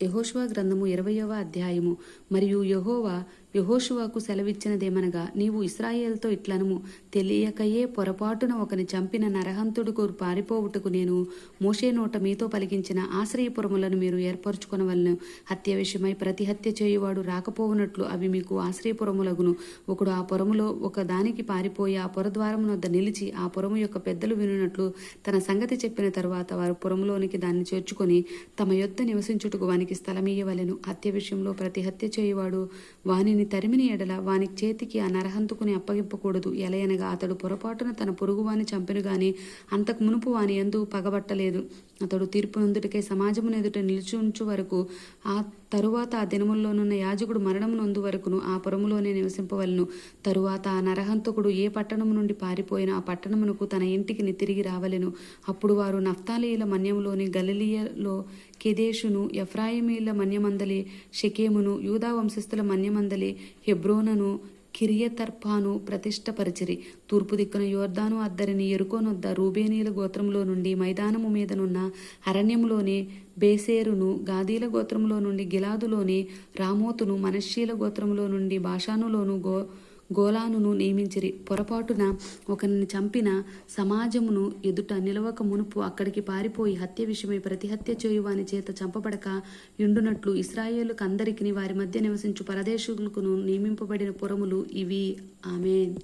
యెహోషువ గ్రంథము 20వ అధ్యాయము. మరియు యెహోవా యెహోషువకు సెలవిచ్చినదేమనగా, నీవు ఇశ్రాయేలుతో ఇట్లనుము, తెలియకయే పొరపాటున ఒకని చంపిన నరహంతుడుకు పారిపోవుటకు నేను మోషే నోట మీతో పలికించిన ఆశ్రయపురములను మీరు ఏర్పరచుకొనవలెను. హత్య విషయమై ప్రతి హత్య చేయువాడు రాకపోవునట్లు అవి మీకు ఆశ్రయపురములగును. ఒకడు ఆ పురములో ఒక దానికి పారిపోయి ఆ పురద్వారము వద్ద నిలిచి ఆ పురము యొక్క పెద్దలు వినున్నట్లు తన సంగతి చెప్పిన తరువాత వారు పురములోనికి దాన్ని చేర్చుకొని తమ యొద్ద నివసించుటకు వానికి స్థలమియ్యవలెను. హత్య విషయంలో ప్రతి హత్య చేయువాడు వానిని తరిమిన ఎడల వాని చేతికి ఆ నరహంతుకుని అప్పగింపకూడదు. ఎలయనగా అతడు పొరపాటున తన పొరుగువాని చంపెను గాని అంతకు మునుపు వాని యందు పగబట్టలేదు. అతడు తీర్పు నొందుటకై సమాజమును ఎదుట నిలుచుంచు వరకు, ఆ తరువాత ఆ దినముల్లోనున్న యాజకుడు మరణము నొందు వరకును ఆ పురములోనే నివసింపవలను. తరువాత ఆ నరహంతకుడు ఏ పట్టణము నుండి పారిపోయిన ఆ పట్టణమునకు తన ఇంటికి తిరిగి రావలెను. అప్పుడు వారు నఫ్తాలీయుల మన్యములోని గలిలియలో కెదేషును, ఎఫ్రాయిమీల మన్యమందలి షెకేమును, యూదా వంశస్థుల మన్యమందలి హెబ్రోనను, కిరియతర్పాను ప్రతిష్టపరిచిరి. తూర్పు దిక్కున యోర్దాను అద్దరిని ఎరుకోనొద్ద రూబేనీల గోత్రంలో నుండి మైదానము మీదనున్న అరణ్యములోని బేసేరును, గాదీల గోత్రంలో నుండి గిలాదులోని రామోతును, మనష్షీల గోత్రంలో నుండి బాషానులోను గోలానును నియమించిరి. పొరపాటున ఒకరిని చంపిన సమాజమును ఎదుట నిలవక మునుపు అక్కడికి పారిపోయి హత్య విషయమై ప్రతి హత్య చేయువాని చేత చంపబడక యుండునట్లు ఇశ్రాయేలుకు అందరికిని వారి మధ్య నివసించు పరదేశులకును నియమింపబడిన పురములు ఇవి. ఆమేన్.